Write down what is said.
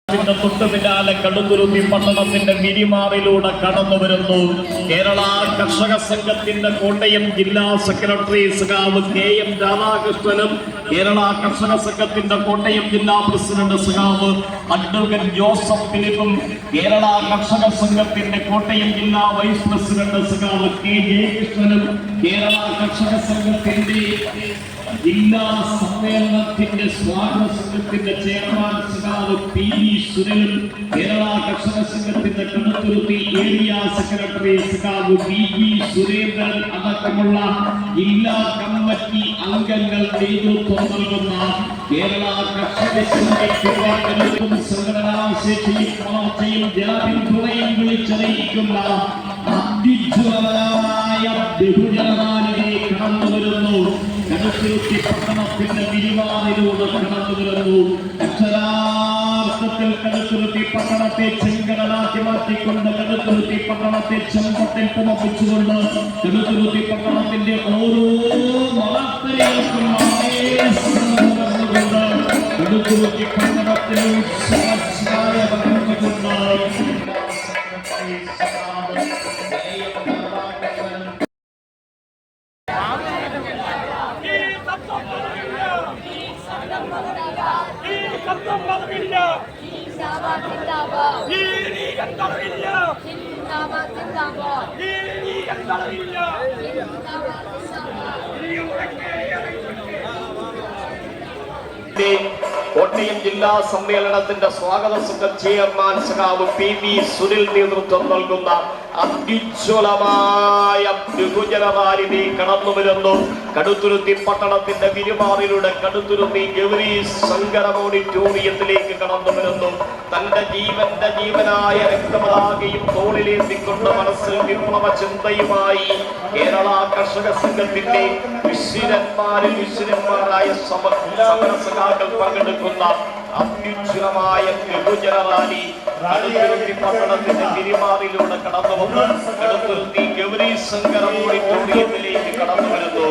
തൊട്ടു പിന്നാലെ കടുത്തുരുത്തി പട്ടണത്തിന്റെ വിരിമാറിലൂടെ കടന്നു വരുന്നു. കേരള കർഷക സംഘത്തിന്റെ കോട്ടയം ജില്ലാ സെക്രട്ടറി സഖാവ് KM രാധാകൃഷ്ണനും കേരള കർഷക സംഘത്തിന്റെ കോട്ടയം ജില്ലാ പ്രസിഡന്റ് സഖാവ് അഡ്വക്കേറ്റ് ജോസഫ് ഫിലിപ്പും കേരള കർഷക സംഘത്തിന്റെ കോട്ടയം ജില്ലാ വൈസ് പ്രസിഡന്റ് സഖാവ് K ജയകൃഷ്ണനും കേരള കർഷക സംഘത്തിന്റെ ജില്ലാ സമ്മേളനത്തിന്റെ സ്വാഗത സംഘത്തിന്റെ ചെയർമാൻ സഖാവ് PV സുനിലും കേരള കർഷക സംഘത്തിന്റെ കടുത്തുരുത്തി ഏരിയ സെക്രട്ടറി സഖാവ് BG സുരേന്ദ്രൻ അടക്കമുള്ള ജില്ലാ കമ്മിറ്റി അംഗങ്ങൾ നേതൃത്വം നൽകുന്ന കേരള കർഷക സംഘടനയും സംഘടനാശേഷിയും വളർച്ചയും ജനപിന്തുണയും വിളിച്ചറിയിക്കുന്ന അതിജ്വലമായ ബഹുജനറാലിയെ കടന്നു വരുന്നു. കടുത്തുരുത്തി പട്ടണത്തിന്റെ വിരിവാറിലൂടെ കടന്നു വരുന്നു. അക്ഷരാർത്ഥത്തിൽ കടുത്തുരുത്തി പട്ടണത്തെ ചെങ്കടലാക്കി മാറ്റിക്കൊണ്ട് കടുത്തുരുത്തി പട്ടണത്തെ ചെമ്പട്ടിൽ പുമപ്പിച്ചുകൊണ്ട് കടുത്തുരുത്തി പട്ടണത്തിന്റെ ഓരോ മലത്തരികൾക്കും കടുത്തുരുത്തി പട്ടണത്തിൽ ഉത്സവച്ഛായ പകർന്നുകൊണ്ട് കോട്ടയം ജില്ലാ സമ്മേളനത്തിന്റെ സ്വാഗത സംഘം ചെയർമാൻ സഖാവ് PV സുനിൽ നേതൃത്വം നൽകുന്ന അതിജ്വലമായ ബഹുജനറാലിനെ കടന്നു വരുന്നു. കടുത്തുരുത്തി പട്ടണത്തിന്റെ വിരുമാറിലൂടെ കടുത്തുരുത്തി ഗൗരി ശങ്കര ഓഡിറ്റോറിയത്തിലേക്ക് കടന്നു വരുന്നു. തന്റെ ജീവനായ രക്തപതാകയും തോളിലേന്തിക്കൊണ്ട് മനസ്സിൽ വിപ്ലവ ചിന്തയുമായി കേരള കർഷക സംഘത്തിന്റെ വിശ്വരന്മാരായ സമര സഖാക്കൾ പങ്കെടുക്കുന്ന അത്യുജ്വലമായ ബഹുജനറാലി കടുത്തുരുത്തി പട്ടണത്തിന്റെ വിരിമാറിലൂടെ കടന്നു വന്ന് കടുത്തുരുത്തി ഗൗരി ശങ്കര ഓഡിറ്റോറിയത്തിലേക്ക് കടന്നു വരുന്നു.